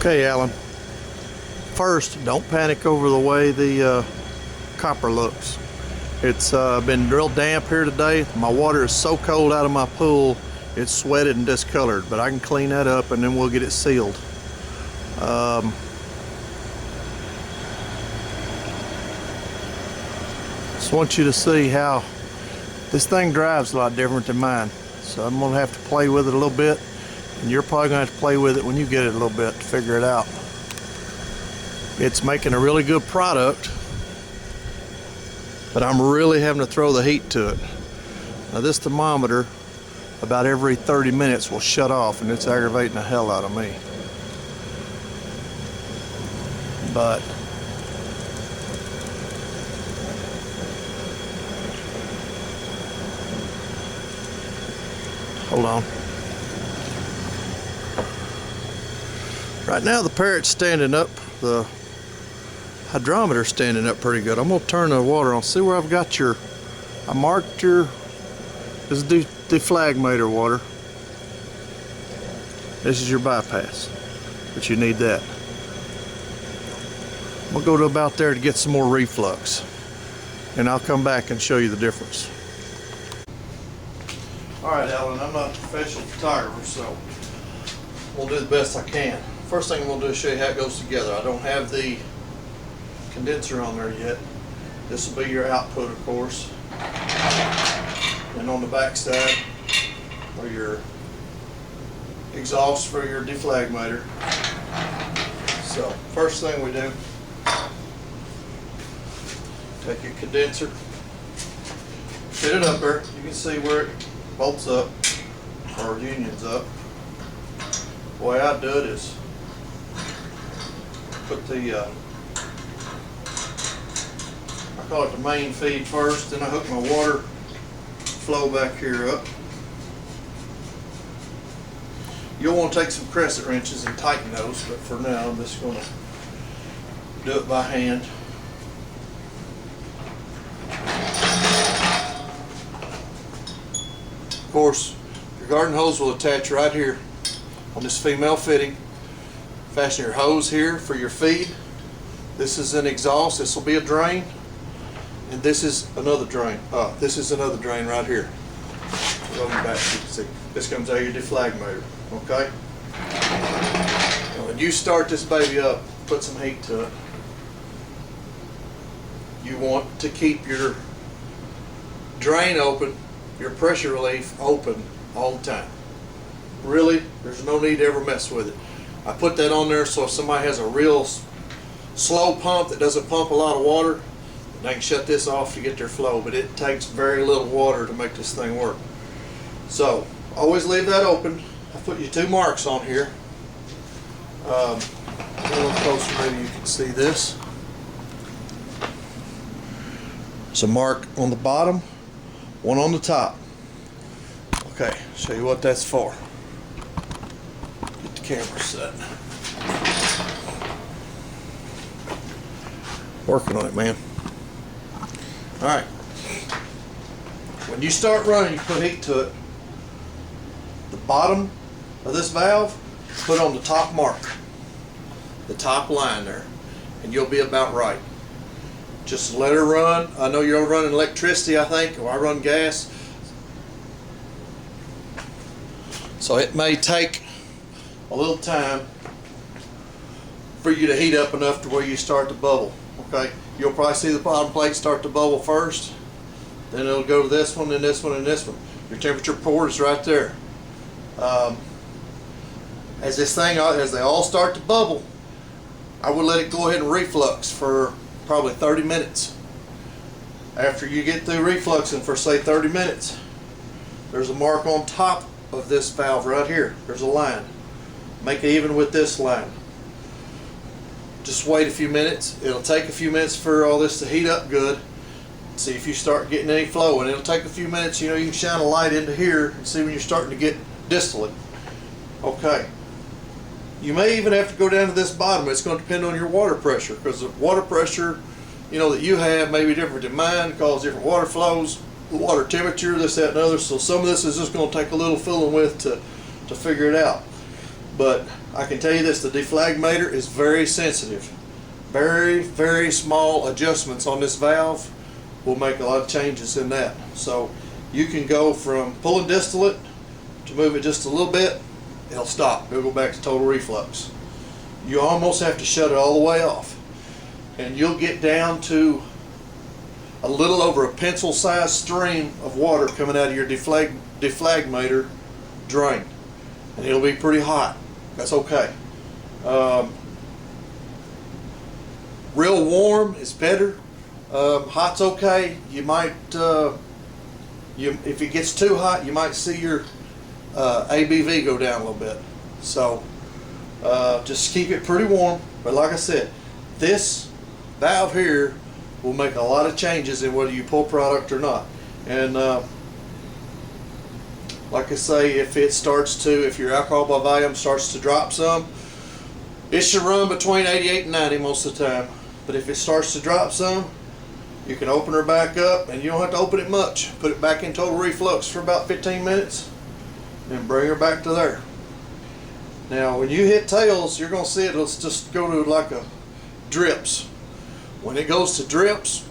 Okay, Alan. First, don't panic over the way the copper looks. It's been real damp here today. My water is so cold out of my pool, it's sweated and discolored, but I can clean that up and then we'll get it sealed. Just want you to see how this thing drives a lot different than mine. So I'm gonna have to play with it a little bit, and you're probably gonna have to play with it when you get it a little bit to figure it out. It's making a really good product, but I'm really having to throw the heat to it. Now this thermometer about every 30 minutes will shut off, and it's aggravating the hell out of me. But hold on. Right now the Parrot's standing up, the hydrometer's standing up pretty good. I'm gonna turn the water on. See where I've got your, I marked your, this is deflagmator water. This is your bypass, but you need that. I'm gonna go to about there to get some more reflux, and I'll come back and show you the difference. All right, Alan, I'm not a professional photographer, so we'll do the best I can. First thing we'll do is show you how it goes together. I don't have the condenser on there yet. This will be your output, of course. And on the back side are your exhaust for your deflagmator. So first thing we do, take your condenser, fit it up there. You can see where it bolts up or unions up. The way I do it is put the I call it the main feed first, then I hook my water flow back here up. You'll want to take some crescent wrenches and tighten those, but for now I'm just going to do it by hand. Of course, your garden hose will attach right here on this female fitting. Fasten your hose here for your feed. This is an exhaust. This will be a drain, and this is another drain. This is another drain right here. Going back, so you can see this comes out of your deflagmator. Okay. Now when you start this baby up, put some heat to it. You want to keep your drain open, your pressure relief open all the time. Really, there's no need to ever mess with it. I put that on there so if somebody has a real slow pump that doesn't pump a lot of water, they can shut this off to get their flow, but it takes very little water to make this thing work. So always leave that open. I put you two marks on here. A little closer, maybe you can see this. There's a mark on the bottom, one on the top. Okay, show you what that's for. Get the camera set. Working on it, man. Alright. When you start running, you put heat to it. The bottom of this valve, put on the top mark. The top line there. And you'll be about right. Just let her run. I know you're running electricity, I think, or I run gas. So it may take a little time for you to heat up enough to where you start to bubble. Okay, you'll probably see the bottom plate start to bubble first, then it'll go to this one, and this one, and this one. Your temperature port is right there. As they all start to bubble, I would let it go ahead and reflux for probably 30 minutes. After you get through refluxing for say 30 minutes, there's a mark on top of this valve right here. There's a line. Make it even with this line. Just wait a few minutes. It'll take a few minutes for all this to heat up good. See if you start getting any flow, and it'll take a few minutes. You know, you can shine a light into here and see when you're starting to get distillate. Okay. You may even have to go down to this bottom. It's going to depend on your water pressure, because the water pressure, you know, that you have may be different than mine, cause different water flows, the water temperature, this, that, and other. So some of this is just going to take a little fooling with to figure it out. But I can tell you this, the deflagmator is very sensitive. Very, very small adjustments on this valve will make a lot of changes in that. So you can go from pulling distillate to move it just a little bit, it'll stop. It'll go back to total reflux. You almost have to shut it all the way off. And you'll get down to a little over a pencil-sized stream of water coming out of your deflagmator drain. And it'll be pretty hot. That's okay. Real warm is better. Hot's okay. You might, if it gets too hot, you might see your ABV go down a little bit. So just keep it pretty warm. But like I said, this valve here will make a lot of changes in whether you pull product or not. And like I say, if your alcohol by volume starts to drop some, it should run between 88 and 90 most of the time. But if it starts to drop some, you can open her back up, and you don't have to open it much. Put it back in total reflux for about 15 minutes and bring her back to there. Now when you hit tails, you're going to see it'll just go to like a drips. When it goes to drips,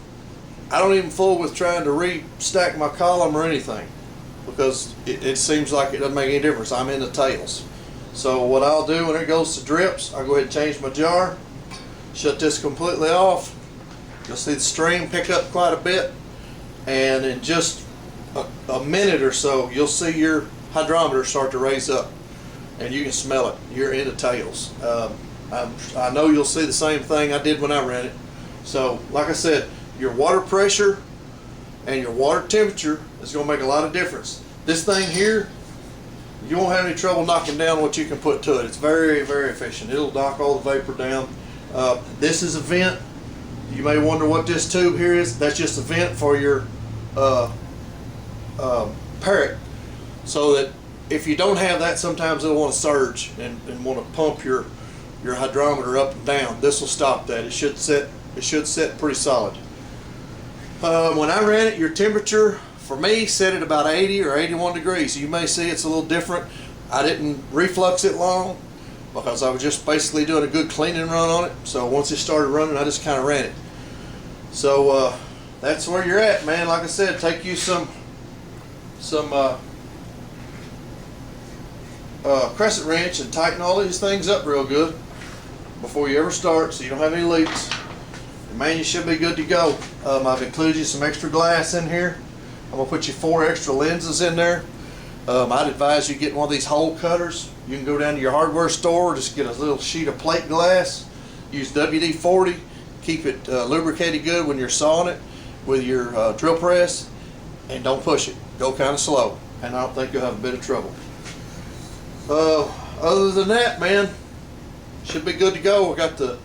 I don't even fool with trying to restack my column or anything, because it seems like it doesn't make any difference. I'm in the tails. So what I'll do when it goes to drips, I'll go ahead and change my jar, shut this completely off. You'll see the stream pick up quite a bit, and in just a minute or so, you'll see your hydrometer start to raise up, and you can smell it. You're in the tails. I know you'll see the same thing I did when I ran it. So like I said, your water pressure and your water temperature is going to make a lot of difference. This thing here, you won't have any trouble knocking down what you can put to it. It's very, very efficient. It'll knock all the vapor down. This is a vent. You may wonder what this tube here is. That's just a vent for your parrot, so that if you don't have that, sometimes it'll want to surge and want to pump your hydrometer up and down. This will stop that. It should set pretty solid. When I ran it, your temperature for me set at about 80 or 81 degrees. You may see it's a little different. I didn't reflux it long because I was just basically doing a good cleaning run on it. So once it started running, I just kind of ran it. So that's where you're at, man. Like I said, take you some crescent wrench and tighten all these things up real good before you ever start, so you don't have any leaks. And man, you should be good to go. I've included you some extra glass in here. I'm gonna put you 4 extra lenses in there. I'd advise you get one of these hole cutters. You can go down to your hardware store, just get a little sheet of plate glass, use WD-40, keep it lubricated good when you're sawing it with your drill press, and don't push it. Go kind of slow, and I don't think you'll have a bit of trouble. Other than that, man, should be good to go. We got the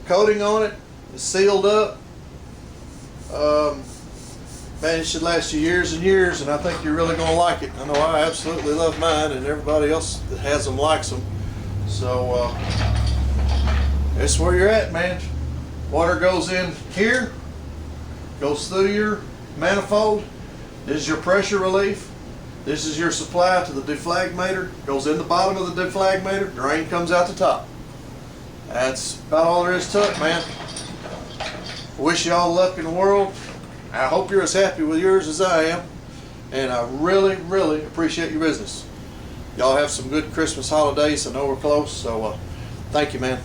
coating on it. It's sealed up. Man, it should last you years and years, and I think you're really going to like it. I know I absolutely love mine, and everybody else that has them likes them. So that's where you're at, man. Water goes in here, goes through your manifold. This is your pressure relief. This is your supply to the deflagmator. Goes in the bottom of the deflagmator. Drain comes out the top. That's about all there is to it, man. Wish you all luck in the world. I hope you're as happy with yours as I am, and I really, really appreciate your business. Y'all have some good Christmas holidays. I know we're close, so thank you, man.